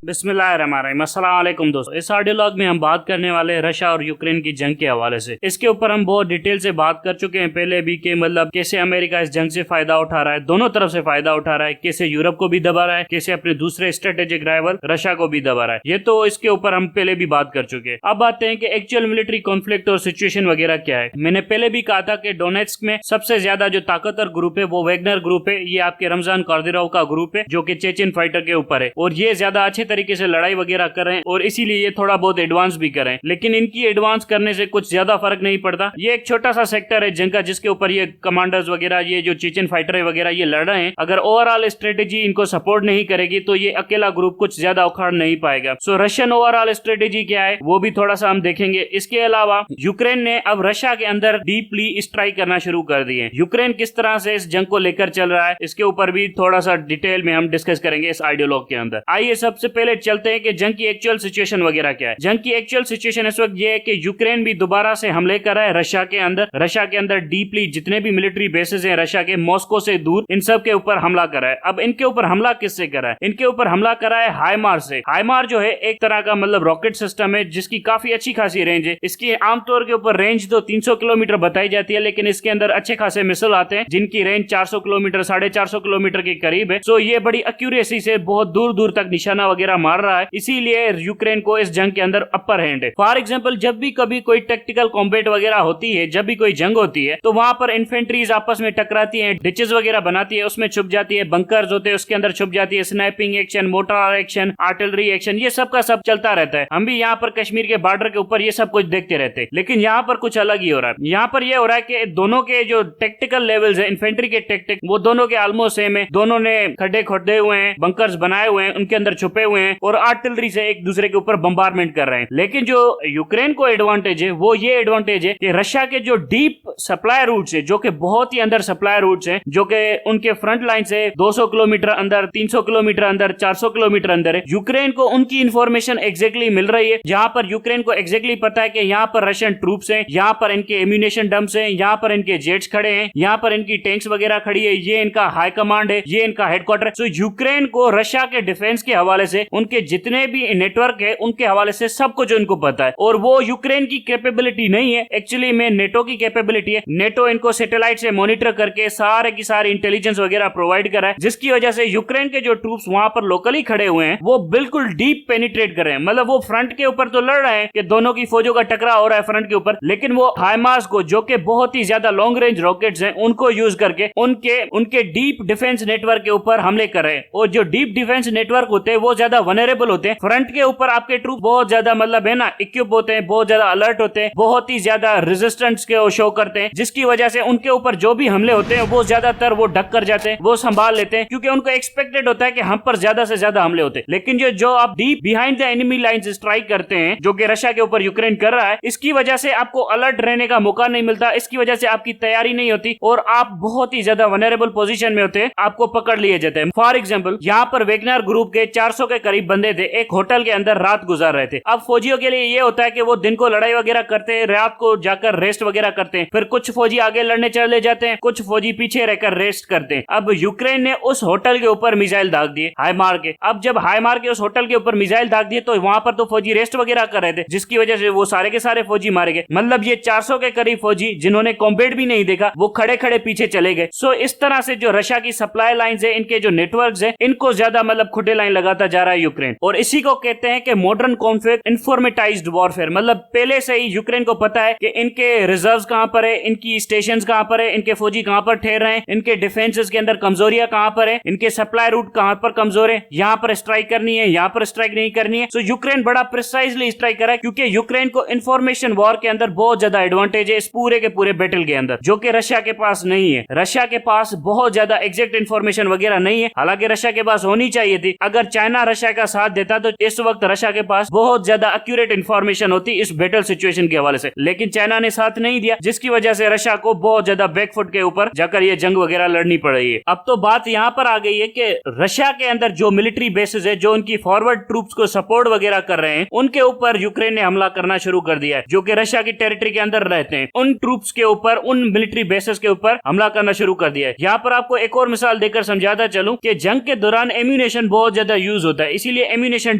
बिस्मिल्लाहिर्रहमानिर्रहीम। अस्सलाम वालेकुम दोस्तों, इस ऑडियो लॉग में हम बात करने वाले हैं रशिया और यूक्रेन की जंग के हवाले से। इसके ऊपर हम बहुत डिटेल से बात कर चुके हैं पहले भी कि मतलब कैसे अमेरिका इस जंग से फायदा उठा रहा है, दोनों तरफ से फायदा उठा रहा है, कैसे यूरोप को भी दबा रहा है, कैसे अपने दूसरे स्ट्रेटेजिक राइवल रशिया को भी दबा रहा है। ये तो इसके ऊपर हम पहले भी बात कर चुके हैं। अब आते हैं कि एक्चुअल मिलिट्री कॉन्फ्लिक्ट और सिचुएशन वगैरह क्या है। मैंने पहले भी कहा था कि डोनेट्स्क में सबसे ज्यादा जो ताकतवर ग्रुप है वो वैगनर ग्रुप है। ये आपके रमजान कादिरोव का ग्रुप है जो कि चेचन फाइटर के ऊपर है और ये ज्यादा अच्छे तरीके से लड़ाई वगैरह कर रहे हैं और इसीलिए ये थोड़ा बहुत एडवांस भी कर रहे हैं। लेकिन इनकी एडवांस करने से कुछ ज्यादा फर्क नहीं पड़ता। ये एक छोटा सा सेक्टर है जंग का जिसके ऊपर ये कमांडर्स वगैरह ये जो चेचन फाइटर वगैरह ये लड़ रहे हैं। अगर ओवरऑल स्ट्रेटेजी इनको सपोर्ट नहीं करेगी तो ये अकेला ग्रुप कुछ ज्यादा उखाड़ नहीं पाएगा। सो रशियन ओवरऑल स्ट्रेटेजी क्या है वो भी थोड़ा सा हम देखेंगे। इसके अलावा यूक्रेन ने अब रशिया के अंदर डीपली स्ट्राइक करना शुरू कर दिए। यूक्रेन किस तरह से इस जंग को लेकर चल रहा है इसके ऊपर भी थोड़ा सा डिटेल में हम डिस्कस करेंगे इस आइडियोलॉग के अंदर। आइए सबसे पहले चलते हैं कि जंग की एक्चुअल सिचुएशन वगैरह क्या है। जंग की एक्चुअल सिचुएशन इस वक्त ये है कि यूक्रेन भी दोबारा से हमले कर रहा है रशिया के अंदर। रशिया के अंदर डीपली जितने भी मिलिट्री बेसेस हैं रशिया के मॉस्को से दूर इन सब के ऊपर हमला कर रहा है। अब इनके ऊपर हमला किससे कर रहा है? इनके ऊपर हमला कर रहा है हाइमार से। हाइमार जो है एक तरह का मतलब रॉकेट सिस्टम है जिसकी काफी अच्छी खासी रेंज है। इसकी आमतौर के ऊपर रेंज तो 300 किलोमीटर बताई जाती है लेकिन इसके अंदर अच्छे खासे मिसाइल आते हैं जिनकी रेंज 400 किलोमीटर 450 किलोमीटर के करीब है। सो ये बड़ी एक्यूरेसी से बहुत दूर दूर तक निशाना वगैरह मार रहा है, इसीलिए यूक्रेन को इस जंग के अंदर अपर हैंड है। फॉर एग्जांपल जब भी कभी कोई टेक्टिकल कॉम्बैट वगैरह होती है, जब भी कोई जंग होती है तो वहां पर इन्फेंट्रीज आपस में टकराती है, डिचेस वगैरह बनाती है, उसमें छुप जाती है, बंकर्स होते हैं उसके अंदर छुप जाती है, sniping action, motor action, artillery action, ये सब का सब चलता रहता है। हम भी यहाँ पर कश्मीर के बॉर्डर के ऊपर ये सब कुछ देखते रहते हैं। लेकिन यहाँ पर कुछ अलग ही हो रहा है। यहाँ पर यह हो रहा है कि दोनों के जो टेक्टिकल लेवल्स है इन्फेंट्री के टेक्टिक वो दोनों के ऑलमोस्ट सेम है। दोनों ने खड्डे खोदे हुए हैं, बंकर्स बनाए हुए हैं, उनके अंदर छुपे हुए हैं और आर्टिलरी से एक दूसरे के ऊपर बम्बारमेंट कर रहे हैं। लेकिन जो यूक्रेन को एडवांटेज है वो ये एडवांटेज है कि रशिया के जो डीप सप्लाई रूट्स है जो कि बहुत ही अंदर सप्लाई रूट्स हैं, जो कि उनके फ्रंट लाइन से 200 किलोमीटर अंदर, 300 किलोमीटर अंदर, 400 किलोमीटर अंदर है। यूक्रेन को उनकी इंफॉर्मेशन एग्जैक्टली मिल रही है जहां पर यूक्रेन को एग्जैक्टली पता है कि यहाँ पर रशियन ट्रूप्स हैं, यहाँ पर इनके एम्यूनेशन डंप्स हैं, यहाँ पर इनके जेट्स खड़े हैं, यहाँ पर इनकी टैंक्स वगैरह खड़ी है, ये इनका हाई कमांड है, ये इनका हेडक्वार्टर है। सो यूक्रेन को रशिया के डिफेंस के हवाले से उनके जितने भी नेटवर्क है उनके हवाले से सब कुछ उनको पता है। और वो यूक्रेन की कैपेबिलिटी नहीं है, एक्चुअली में नेटो की कैपेबिलिटी है। नेटो इनको सैटेलाइट से मॉनिटर करके सारे की सारी इंटेलिजेंस वगैरह प्रोवाइड कर रहा है, जिसकी वजह से यूक्रेन के जो ट्रूप्स वहां पर लोकली खड़े हुए हैं वो बिल्कुल डीप पेनिट्रेट कर रहे हैं। मतलब वो फ्रंट के ऊपर तो लड़ रहे हैं कि दोनों की फौजों का टकराव हो रहा है फ्रंट के ऊपर, लेकिन वो हाइमार्स को जो कि बहुत ही ज्यादा लॉन्ग रेंज रॉकेट्स हैं उनको यूज करके उनके डीप डिफेंस नेटवर्क के ऊपर हमले कर रहे हैं। और जो डीप डिफेंस नेटवर्क होते हैं वो ज्यादा वनरेबल होते हैं। फ्रंट के ऊपर आपके ट्रूप बहुत ज्यादा मतलब है ना इक्विप होते हैं, बहुत ज्यादा अलर्ट होते हैं, बहुत ही ज्यादा रेजिस्टेंस के शो करते हैं, जिसकी वजह से उनके ऊपर जो भी हमले होते हैं वो ज्यादातर वो ढक कर जाते हैं, वो संभाल लेते हैं क्योंकि उनको एक्सपेक्टेड होता है कि हम पर ज्यादा से ज्यादा हमले होते हैं। लेकिन जो आप deep behind the enemy lines strike करते हैं जो कि रशिया के ऊपर यूक्रेन कर रहा है, इसकी वजह से आपको अलर्ट रहने का मौका नहीं मिलता, इसकी वजह से आपकी तैयारी नहीं होती और आप बहुत ही ज्यादा वनरेबल पोजीशन में होते हैं, आपको पकड़ लिए जाते हैं। फॉर एग्जांपल यहाँ पर वेगनर ग्रुप के 400 के करीब बंदे थे, एक होटल के अंदर रात गुजार रहे थे। अब फौजियों के लिए ये होता है कि वो दिन को लड़ाई वगैरह करते हैं, रात को जाकर रेस्ट वगैरह करते हैं, फिर कुछ फौजी आगे लड़ने चले जाते हैं, कुछ फौजी पीछे रहकर रेस्ट करते हैं। अब यूक्रेन ने उस होटल के ऊपर मिसाइल दाग दिए हाइमार के। अब जब हाइमार के उस होटल के ऊपर मिसाइल दाग दिए तो वहां पर तो फौजी रेस्ट वगैरह कर रहे थे, जिसकी वजह से वो सारे के सारे फौजी मारे गए। मतलब ये 400 के करीब फौजी जिन्होंने कॉम्बैट भी नहीं देखा वो खड़े खड़े पीछे चले गए। सो इस तरह से जो रशिया की सप्लाई लाइंस है, इनके जो नेटवर्क्स है, इनको ज्यादा मतलब खुटे लाइन लगाता जा रहा है यूक्रेन। और इसी को कहते हैं कि मॉडर्न कॉन्फ्लिक्ट इन्फॉर्मेटाइज्ड वॉरफेयर। मतलब पहले से ही यूक्रेन को पता है कि इनके रिजर्व्स कहां पर है, इनकी स्टेशंस कहां पर है, इनके फौजी कहां पर ठहर रहे हैं, इनके डिफेंसेस के अंदर कमजोरियां कहां पर है, इनके सप्लाई रूट कहां पर कमजोर है, यहाँ पर स्ट्राइक करनी है, यहाँ पर स्ट्राइक नहीं करनी है। सो यूक्रेन बड़ा प्रिसाइजली स्ट्राइक कर रहा है क्योंकि यूक्रेन को इंफॉर्मेशन वॉर के अंदर बहुत ज्यादा एडवांटेज है इस पूरे के पूरे बैटल के अंदर, जो कि रशिया के पास नहीं है। रशिया के पास बहुत ज्यादा एग्जैक्ट इंफॉर्मेशन वगैरह नहीं है, हालांकि रशिया के पास होनी चाहिए थी। अगर चाइना रशिया का साथ देता तो इस वक्त रशिया के पास बहुत ज्यादा एक्यूरेट इंफॉर्मेशन होती इस बैटल सिचुएशन के हवाले से, लेकिन चाइना ने साथ नहीं दिया, जिसकी वजह से रशिया को बहुत ज्यादा बैकफुट के ऊपर जाकर ये जंग वगैरह लड़नी पड़ रही है। अब तो बात यहाँ पर आ गई है कि रशिया के अंदर जो मिलिट्री बेसेस है, जो उनकी फॉरवर्ड ट्रूप्स को सपोर्ट वगैरह कर रहे हैं, उनके ऊपर यूक्रेन ने हमला करना शुरू कर दिया है, जो कि रशिया की टेरिटरी के अंदर रहते हैं। उन ट्रूप्स के ऊपर, उन मिलिट्री बेसेस के ऊपर हमला करना शुरू कर दिया है। यहाँ पर आपको एक और मिसाल देकर समझाता चलूं कि जंग के दौरान एम्यूनेशन बहुत ज्यादा यूज होता है, इसीलिए एम्यूनेशन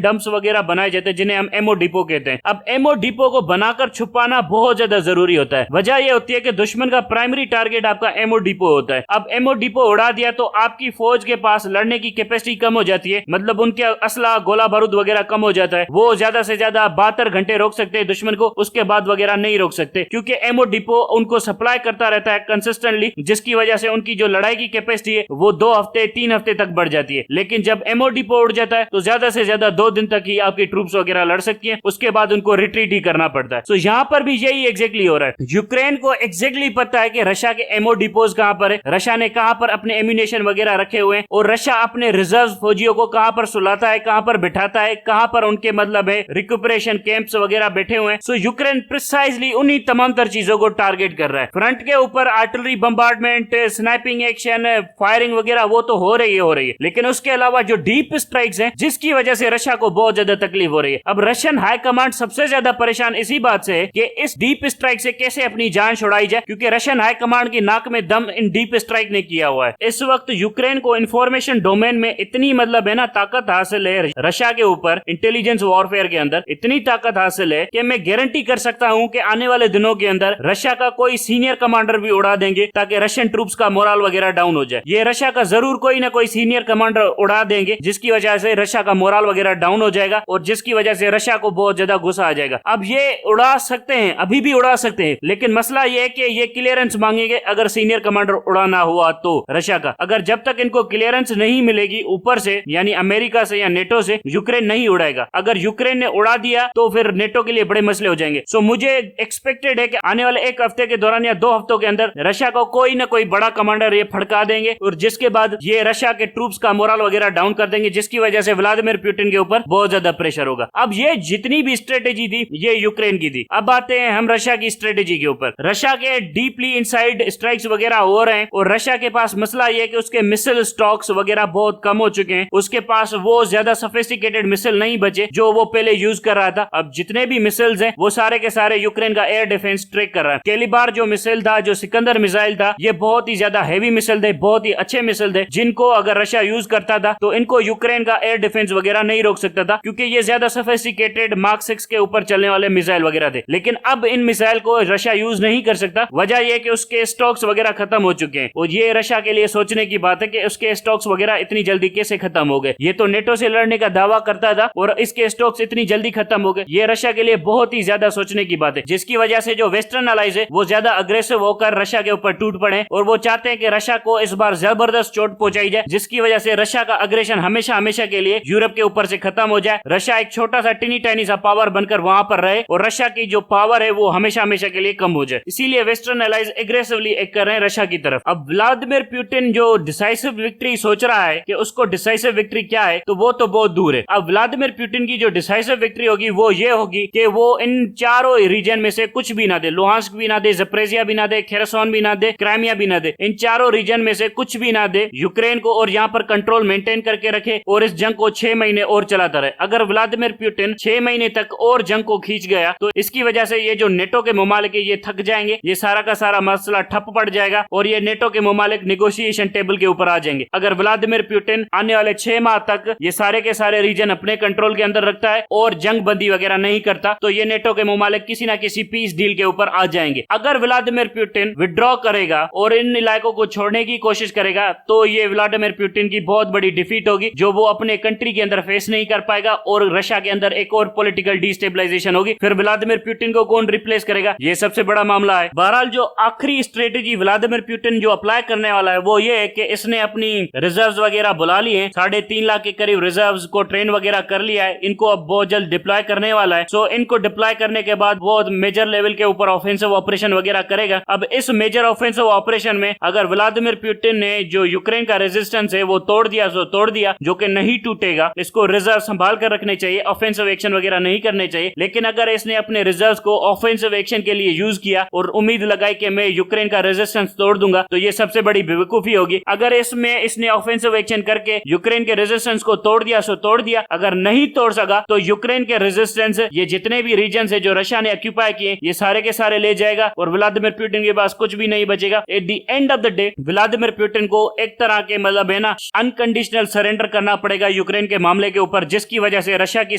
डंप्स वगैरह बनाए जाते हैं जिन्हें हम एमओ डिपो कहते हैं। अब एमओ डिपो को बनाकर छुपाना बहुत ज्यादा जरूरी होता है। वजह यह होती है कि दुश्मन का प्राइमरी टारगेट आपका एमओ डिपो होता है। अब एमओ डिपो उड़ा दिया तो आपकी फौज के पास लड़ने की कैपेसिटी कम हो जाती है, मतलब उनके असला गोला बारूद वगैरह कम हो जाता है। वो ज्यादा से ज्यादा 72 घंटे रोक सकते हैं दुश्मन को, उसके बाद वगैरह नहीं रोक सकते, क्योंकि एमओ डिपो उनको सप्लाई करता रहता है कंसिस्टेंटली, जिसकी वजह से उनकी जो लड़ाई की कैपेसिटी है वो 2 हफ्ते 3 हफ्ते तक बढ़ जाती है। लेकिन जब एमओ डिपो उड़ जाता है तो ज्यादा से ज्यादा 2 दिन तक ही आपकी ट्रूप्स वगैरह लड़ सकती है, उसके बाद उनको रिट्रीट ही करना पड़ता है। तो यहाँ पर भी यही एग्जैक्टली हो रहा है। यूक्रेन को एग्जैक्टली पता है कि रशिया के एमओ डिपोज कहां पर है, रशिया ने कहां पर अपने एम्यूनेशन वगैरह रखे हुए हैं, और रशिया अपने रिजर्व फौजियों को कहां पर सुलाता है, कहां पर बिठाता है, कहां पर उनके मतलब है रिक्यूपरेशन कैंप्स वगैरह बैठे हुए हैं। सो यूक्रेन प्रिसाइजली उन्हीं तमाम तर चीजों को टारगेट कर रहा है। फ्रंट के ऊपर artillery bombardment, sniping action, firing वगैरह वो तो हो रही है, लेकिन उसके अलावा जो डीप स्ट्राइक्स हैं जिसकी वजह से रशिया को बहुत ज्यादा तकलीफ हो रही है। अब रशियन हाई कमांड सबसे ज्यादा परेशान इसी बात से है कि इस डीप स्ट्राइक से कैसे अपनी जान छुड़ाई जाए, क्योंकि रशियन हाई कमांड की नाक में दम इन डीप स्ट्राइक ने किया हुआ है। इस वक्त यूक्रेन को इंफॉर्मेशन डोमेन में इतनी मतलब है ना ताकत हासिल है, रशिया के ऊपर इंटेलिजेंस वॉरफेयर के अंदर इतनी ताकत हासिल है कि मैं गारंटी कर सकता हूं कि आने वाले दिनों के अंदर रशिया का कोई सीनियर कमांडर भी उड़ा देंगे ताकि रशियन ट्रूप्स का मोरल वगैरह डाउन हो जाए। ये रशिया का जरूर कोई ना कोई सीनियर कमांडर उड़ा देंगे, जिसकी वजह से रशिया का मोरल वगैरह डाउन हो जाएगा और जिसकी वजह से रशिया को बहुत ज्यादा गुस्सा आ जाएगा। अब ये उड़ा सकते हैं, अभी भी उड़ा सकते हैं, लेकिन मसला ये है कि ये क्लियरेंस मांगेंगे अगर सीनियर कमांडर उड़ाना हुआ तो रशिया का। अगर जब तक इनको क्लियरेंस नहीं मिलेगी ऊपर से, यानी अमेरिका से या नेटो से, यूक्रेन नहीं उड़ाएगा। अगर यूक्रेन ने उड़ा दिया तो फिर नेटो के लिए बड़े मसले हो जाएंगे। सो मुझे एक्सपेक्टेड है कि आने वाले 1 हफ्ते के दौरान या 2 हफ्तों के अंदर रशिया को कोई ना कोई बड़ा कमांडर ये फड़का देंगे, और जिसके बाद ये रशिया के ट्रूप्स का मोरल वगैरह डाउन कर देंगे, जिसकी वजह से व्लादिमीर पुतिन के ऊपर बहुत ज्यादा प्रेशर होगा। अब ये जितनी भी स्ट्रेटेजी थी ये यूक्रेन की थी। अब आते हैं हम रशिया की स्ट्रेटेजी के ऊपर। रशिया के डीपली इनसाइड स्ट्राइक्स वगैरह हो रहे हैं, और रशिया के पास मसला ये है कि उसके मिसाइल स्टॉक्स वगैरह बहुत कम हो चुके हैं। उसके पास वो ज्यादा सोफिस्टिकेटेड मिसाइल नहीं बचे जो वो पहले यूज कर रहा था। अब जितने भी मिसाइल्स हैं वो सारे के सारे यूक्रेन का एयर डिफेंस ट्रैक कर रहा है। कैलिबार जो मिसाइल था, जो सिकंदर मिसाइल था, ये बहुत ही ज्यादा हैवी मिसाइल थे, बहुत ही अच्छे मिसाइल थे, जिनको अगर रशिया यूज करता था तो इनको यूक्रेन का एयर डिफेंस वगैरह नहीं रोक सकता था, क्योंकि ये ज्यादा सोफिस्टिकेटेड मार्क 6 के ऊपर चलने वाले मिसाइल वगैरह थे। लेकिन अब इन मिसाइल को रशिया यूज नहीं कर सकता। वजह यह कि उसके स्टॉक्स वगैरह खत्म हो चुके हैं, और ये रशिया के लिए सोचने की बात है कि उसके स्टॉक्स वगैरह इतनी जल्दी कैसे खत्म हो गए। ये तो नेटो से लड़ने का दावा करता था और इसके स्टॉक्स इतनी जल्दी खत्म हो गए। ये रशिया के लिए बहुत ही ज्यादा सोचने की बात है, जिसकी वजह से जो वेस्टर्न अलाइज है वो ज्यादा अग्रेसिव होकर रशिया के ऊपर टूट पड़े, और वो चाहते हैं कि रशिया को इस बार जबरदस्त चोट पहुंचाई जाए, जिसकी वजह से रशिया का अग्रेशन हमेशा हमेशा के लिए यूरोप के ऊपर से खत्म हो जाए। रशिया एक छोटा सा टिनी टाइनी सा पावर बनकर वहां पर रहे, और रशिया की जो पावर है वो हमेशा हमेशा के लिए कम हो जाए। इसीलिए वेस्टर्न अलाइज एग्रेसिवली एक कर रहे हैं रशिया की तरफ। अब व्लादिमीर पुतिन जो डिसाइसिव विक्ट्री सोच रहा है कि उसको डिसाइसिव विक्ट्री क्या है, तो वो तो बहुत दूर है। अब व्लादिमीर पुतिन की जो डिसाइसिव विक्ट्री होगी वो ये होगी कि वो इन चारों रीजन में से कुछ भी ना दे, लुहांस्क भी ना दे, ज़पोरिज़िया भी ना दे, खेरसोन भी ना दे, क्राइमिया भी ना दे, इन चारों रीजन में से कुछ भी ना दे यूक्रेन को, और यहाँ पर कंट्रोल मेंटेन करके रखे और इस जंग को 6 महीने और चलाता रहे। अगर व्लादिमीर पुतिन 6 महीने तक और जंग को खींच गया तो इसकी वजह से ये जो नेटो के ममालिक है ये थक जाएंगे, ये सारा का सारा मसला ठप पड़ जाएगा, और ये नेटो के ममालिक नेगोशिएशन टेबल के ऊपर आ जाएंगे। अगर व्लादिमीर पुतिन आने वाले 6 माह तक ये सारे के सारे रीजन अपने कंट्रोल के अंदर रखता है और जंग बंदी वगैरह नहीं करता, तो ये नेटो के ममालिक किसी ना किसी पीस डील के ऊपर आ जाएंगे। अगर व्लादिमीर पुतिन विड्रॉ करेगा और इन इलाकों को छोड़ने की कोशिश करेगा तो ये व्लादिमीर पुतिन की बहुत बड़ी डिफीट होगी, जो वो अपने कंट्री के अंदर फेस नहीं कर पाएगा, और रशिया के अंदर एक और पॉलिटिकल डिस्टेबलाइजेशन होगी। फिर व्लादिमीर पुतिन को कौन रिप्लेस करेगा, ये सबसे बड़ा मामला है। बहरहाल जो आखिरी स्ट्रेटेजी व्लादिमीर पुतिन जो अप्लाई करने वाला है वो ये है कि इसने अपनी रिजर्व्स वगैरह बुला लिए हैं, 3.5 लाख के करीब रिजर्व्स को ट्रेन वगैरह कर लिया है, इनको अब बहुत जल्द डिप्लॉय करने वाला है। सो इनको डिप्लॉय करने के बाद बहुत मेजर लेवल के ऊपर ऑफेंसिव ऑपरेशन वगैरह करेगा। अब इस मेजर ऑफेंसिव ऑपरेशन में अगर व्लादिमीर पुतिन ने जो यूक्रेन का रेजिस्टेंस है वो तोड़ दिया, सो तोड़ दिया, जो कि नहीं टूटेगा। इसको रिजर्व संभाल कर रखने चाहिए, ऑफेंसिव एक्शन वगैरह नहीं करने चाहिए। लेकिन अगर इसने अपने रिजर्व्स को ऑफेंसिव एक्शन के लिए यूज किया और उम्मीद लगाई कि मैं यूक्रेन का रेजिस्टेंस तोड़ दूंगा, तो ये सबसे बड़ी बेवकूफी होगी। अगर इसने ऑफेंसिव एक्शन करके यूक्रेन के रेजिस्टेंस को तोड़ दिया सो तोड़ दिया, अगर नहीं तोड़ सका तो यूक्रेन के रेजिस्टेंस ये जितने भी रीजन है जो रशिया ने ऑक्यूपाई किए ये सारे के सारे ले जाएगा, और व्लादिमीर पुतिन के पास कुछ भी नहीं बचेगा। At the end of the day Vladimir Putin को एक तरह के मतलब है ना अनकंडीशनल सरेंडर करना पड़ेगा यूक्रेन यूक्रेन के मामले के ऊपर, जिसकी वजह से रशिया की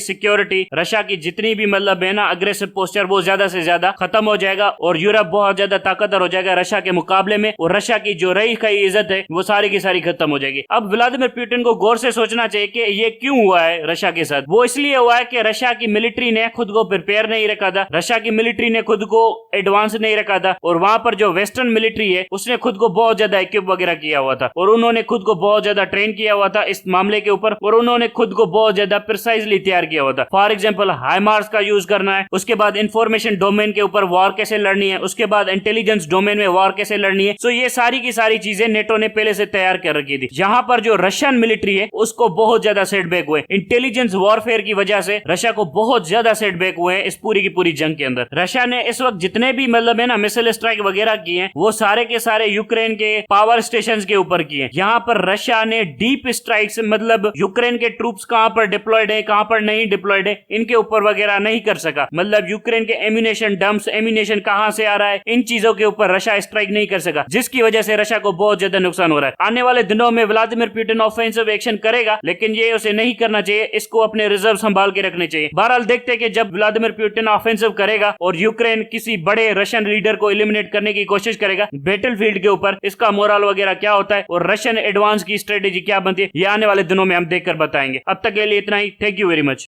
सिक्योरिटी, रशिया की जितनी भी मतलब है ना अग्रेसिव पोस्चर, वो ज्यादा से ज्यादा खत्म हो जाएगा और यूरोप बहुत ज्यादा ताकतवर हो जाएगा रशिया के मुकाबले में, और रशिया की जो रही कई इज्जत है वो सारी की सारी खत्म हो जाएगी। अब व्लादिमीर पुतिन को गौर से सोचना चाहिए कि ये क्यों हुआ है रशिया के साथ। वो इसलिए हुआ है कि रशिया की मिलिट्री ने खुद को प्रिपेयर नहीं रखा था, रशिया की मिलिट्री ने खुद को एडवांस नहीं रखा था, और वहां पर जो वेस्टर्न मिलिट्री है उसने खुद को बहुत ज्यादा इक्विप वगैरह किया हुआ था, और उन्होंने खुद को बहुत ज्यादा ट्रेन किया हुआ था इस मामले के ऊपर, और उन्होंने खुद को बहुत ज्यादा प्रिसाइजली तैयार किया हुआ था। फॉर एग्जाम्पल हाइमार्स का यूज करना है, उसके बाद इंफॉर्मेशन डोमेन के ऊपर वॉर कैसे लड़नी है, उसके बाद इंटेलिजेंस डोमेन में वॉर कैसे लड़नी है। सो ये सारी की सारी चीजें नेटो ने पहले से तैयार कर रखी थी। यहाँ पर जो रशियन मिलिट्री है उसको बहुत ज्यादा सेटबैक हुए, इंटेलिजेंस वॉरफेयर की वजह से रशिया को बहुत ज्यादा सेटबैक हुए हैं इस पूरी की पूरी जंग के अंदर। रशिया ने इस वक्त जितने भी मतलब है ना मिसाइल स्ट्राइक वगैरह किए हैं वो सारे के सारे यूक्रेन के पावर स्टेशंस के ऊपर किए। यहाँ पर रशिया ने डीप स्ट्राइक्स, मतलब यूक्रेन के ट्रूप्स कहां पर डिप्लॉयड है कहां पर नहीं डिप्लॉयड है इनके ऊपर वगैरह नहीं कर सका। मतलब यूक्रेन के एम्यूनेशन डंप्स, एम्यूनेशन कहां से आ रहा है, इन चीजों के ऊपर रशिया स्ट्राइक नहीं कर सका, जिसकी वजह से रशिया को बहुत ज्यादा नुकसान हो रहा है। आने वाले दिनों में व्लादिमीर पुतिन ऑफेंसिव एक्शन करेगा, लेकिन ये उसे नहीं करना चाहिए, इसको अपने रिजर्व संभाल के रखने चाहिए। बहरहाल देखते हैं कि जब व्लादिमीर पुतिन ऑफेंसिव करेगा और यूक्रेन किसी बड़े रशियन लीडर को एलिमिनेट करने की कोशिश करेगा बैटलफील्ड के ऊपर, इसका मोरल वगैरह क्या होता है और रशियन एडवांस की स्ट्रेटेजी क्या बनती है, ये आने वाले दिनों में हम देखकर बताएंगे। अब तक के लिए इतना ही। Thank you very much.